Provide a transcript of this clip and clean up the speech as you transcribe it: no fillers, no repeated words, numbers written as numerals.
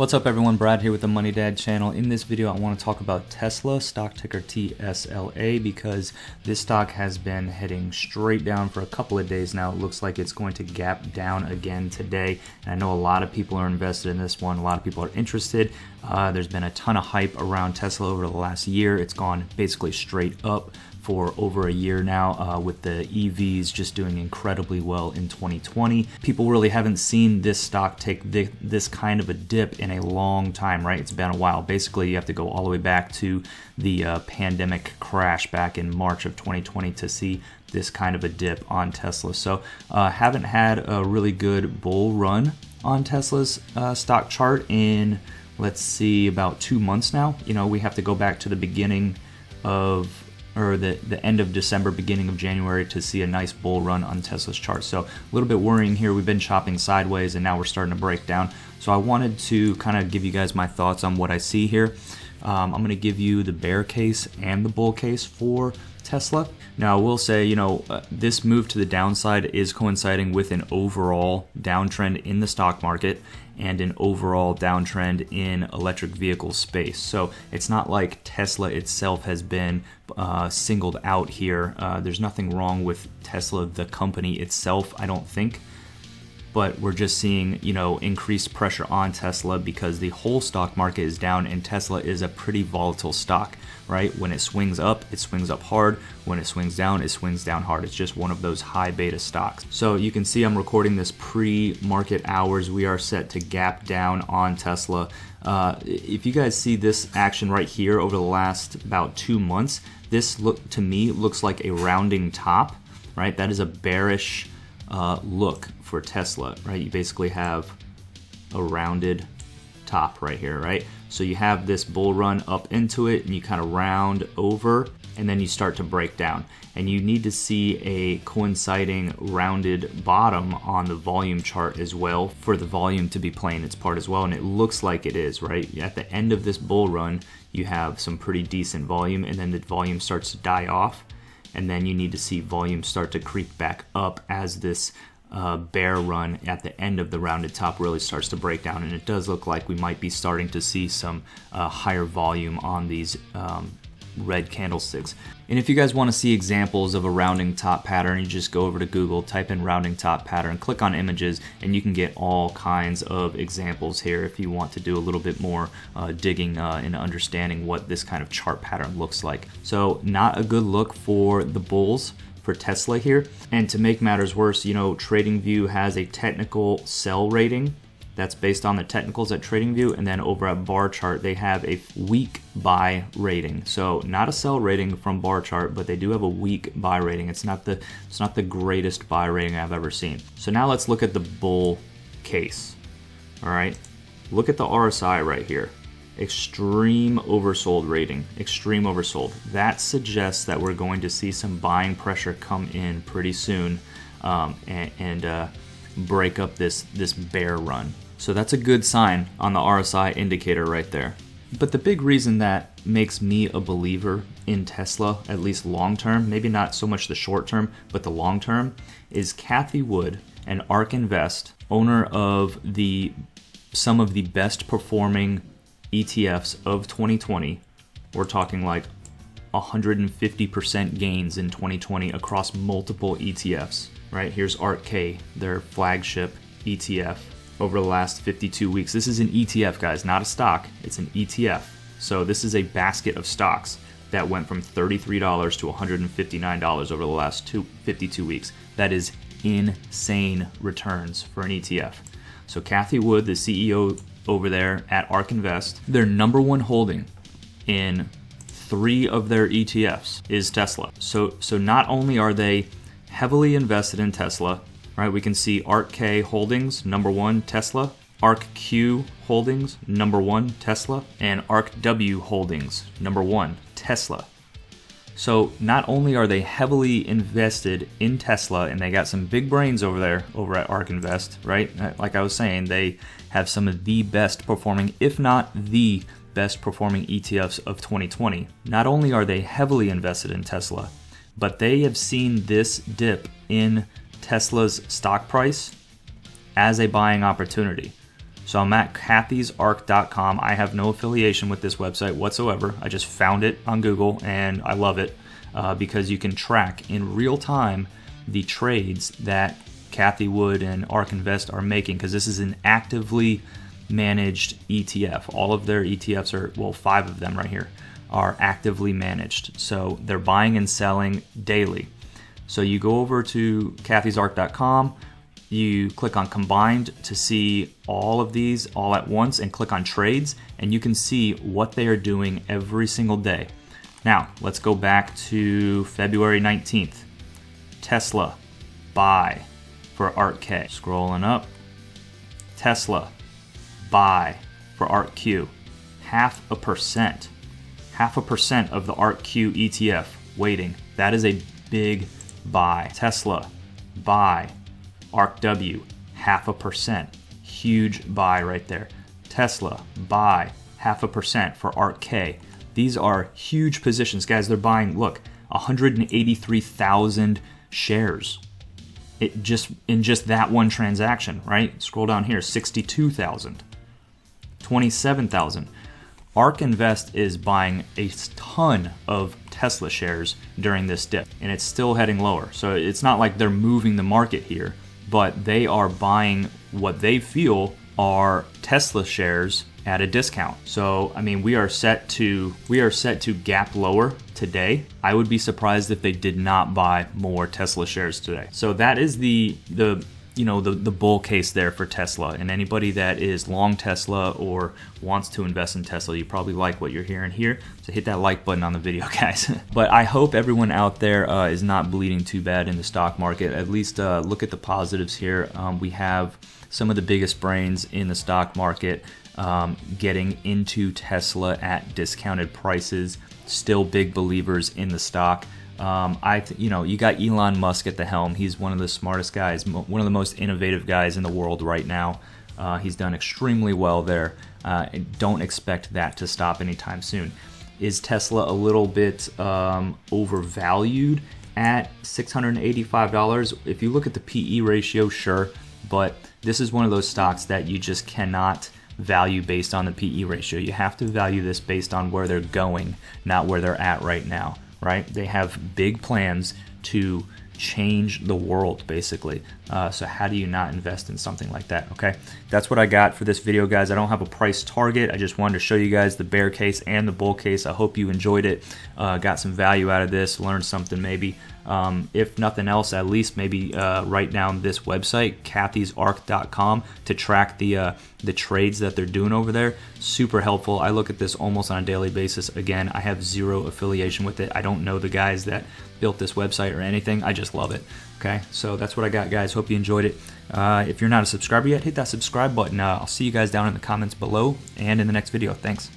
What's up everyone, Brad here with the Money Dad channel. In this video I want to talk about Tesla, stock ticker TSLA, because this stock has been heading straight down for a couple of days now. It looks like it's going to gap down again today. And I know a lot of people are invested in this one, a lot of people are interested. There's been a ton of hype around Tesla over the last year. It's gone basically straight up for over a year now, with the EVs just doing incredibly well in 2020. People really haven't seen this stock take this kind of a dip in a long time, right? It's been a while. Basically, you have to go all the way back to the pandemic crash back in March of 2020 to see this kind of a dip on Tesla. So haven't had a really good bull run on Tesla's stock chart in, let's see, about 2 months now. You know, we have to go back to the beginning of the end of December, beginning of January to see a nice bull run on Tesla's chart. So a little bit worrying here. We've been chopping sideways and now we're starting to break down. So I wanted to kind of give you guys my thoughts on what I see here. I'm going to give you the bear case and the bull case for Tesla. Now I will say, you know, this move to the downside is coinciding with an overall downtrend in the stock market and an overall downtrend in electric vehicle space. So it's not like Tesla itself has been singled out here. There's nothing wrong with Tesla, the company itself, I don't think. But we're just seeing, you know, increased pressure on Tesla because the whole stock market is down and Tesla is a pretty volatile stock, right? When it swings up hard. When it swings down hard. It's just one of those high beta stocks. So you can see I'm recording this pre-market hours. We are set to gap down on Tesla. If you guys see this action right here over the last about 2 months, this to me looks like a rounding top, right? That is a bearish look for Tesla, right? You basically have a rounded top right here, right? So you have this bull run up into it and you kind of round over and then you start to break down. And you need to see a coinciding rounded bottom on the volume chart as well for the volume to be playing its part as well. And it looks like it is, right? At the end of this bull run, you have some pretty decent volume and then the volume starts to die off. And then you need to see volume start to creep back up as this bear run at the end of the rounded top really starts to break down. And it does look like we might be starting to see some higher volume on these red candlesticks. And if you guys want to see examples of a rounding top pattern, you just go over to Google, type in rounding top pattern, click on images, and you can get all kinds of examples here if you want to do a little bit more digging and understanding what this kind of chart pattern looks like. So not a good look for the bulls for Tesla here. And to make matters worse, you know, TradingView has a technical sell rating that's based on the technicals at TradingView, and then over at bar chart they have a weak buy rating. So not a sell rating from bar chart, but they do have a weak buy rating. It's not the greatest buy rating I've ever seen. So now let's look at the bull case. All right, look at the RSI right here. Extreme oversold rating, extreme oversold. That suggests that we're going to see some buying pressure come in pretty soon and break up this bear run. So that's a good sign on the RSI indicator right there. But the big reason that makes me a believer in Tesla, at least long term, maybe not so much the short term, but the long term, is Cathie Wood and ARK Invest, owner of some of the best performing ETFs of 2020. We're talking like 150% gains in 2020 across multiple ETFs, right? Here's ARK, their flagship ETF over the last 52 weeks. This is an ETF, guys, not a stock. It's an ETF. So this is a basket of stocks that went from $33 to $159 over the last 52 weeks. That is insane returns for an ETF. So Cathie Wood, the CEO over there at ARK Invest, their number one holding in 3 of their ETFs is Tesla. So not only are they heavily invested in Tesla, right? We can see ARK Holdings, number 1, Tesla. ARK Q Holdings, number 1, Tesla. And ARK W Holdings, number 1, Tesla. So not only are they heavily invested in Tesla, and they got some big brains over there over at ARK Invest, right? Like I was saying, they have some of the best performing, if not the best performing ETFs of 2020. Not only are they heavily invested in Tesla, but they have seen this dip in Tesla's stock price as a buying opportunity. So I'm at cathiesark.com. I have no affiliation with this website whatsoever. I just found it on Google and I love it because you can track in real time the trades that Cathie Wood and ARK Invest are making, because this is an actively managed ETF. All of their ETFs are, well, 5 of them right here are actively managed. So they're buying and selling daily. So you go over to cathiesark.com, you click on combined to see all of these all at once and click on trades, and you can see what they are doing every single day. Now, let's go back to February 19th. Tesla, buy for ARK-K. Scrolling up. Tesla, buy for ARK-Q. 0.5%. 0.5% of the ARK-Q ETF waiting. That is a big buy. Tesla, buy. ARK-W, 0.5%. Huge buy right there. Tesla, buy. 0.5% for ARK-K. These are huge positions, guys. They're buying, look, 183,000 shares. In just that one transaction, right? Scroll down here, 62,000, 27,000. ARK Invest is buying a ton of Tesla shares during this dip, and it's still heading lower. So it's not like they're moving the market here, but they are buying what they feel are Tesla shares at a discount. So I mean, we are set to gap lower today. I would be surprised if they did not buy more Tesla shares today. So that is the bull case there for Tesla. And anybody that is long Tesla or wants to invest in Tesla, you probably like what you're hearing here. So hit that like button on the video, guys. But I hope everyone out there is not bleeding too bad in the stock market. At least look at the positives here. We have some of the biggest brains in the stock market getting into Tesla at discounted prices. Still big believers in the stock. You got Elon Musk at the helm. He's one of the smartest guys, one of the most innovative guys in the world right now. He's done extremely well there. Don't expect that to stop anytime soon. Is Tesla a little bit overvalued at $685? If you look at the PE ratio, sure, but this is one of those stocks that you just cannot value based on the PE ratio. You have to value this based on where they're going, not where they're at right now. Right? They have big plans to change the world, basically. So how do you not invest in something like that? Okay, that's what I got for this video, guys. I don't have a price target. I just wanted to show you guys the bear case and the bull case. I hope you enjoyed it, got some value out of this, learned something maybe. If nothing else, at least maybe write down this website, cathiesark.com, to track the trades that they're doing over there. Super helpful. I look at this almost on a daily basis. Again, I have zero affiliation with it. I don't know the guys that built this website or anything. I just love it. Okay, so that's what I got, guys. Hope you enjoyed it. If you're not a subscriber yet, hit that subscribe button. I'll see you guys down in the comments below and in the next video. Thanks.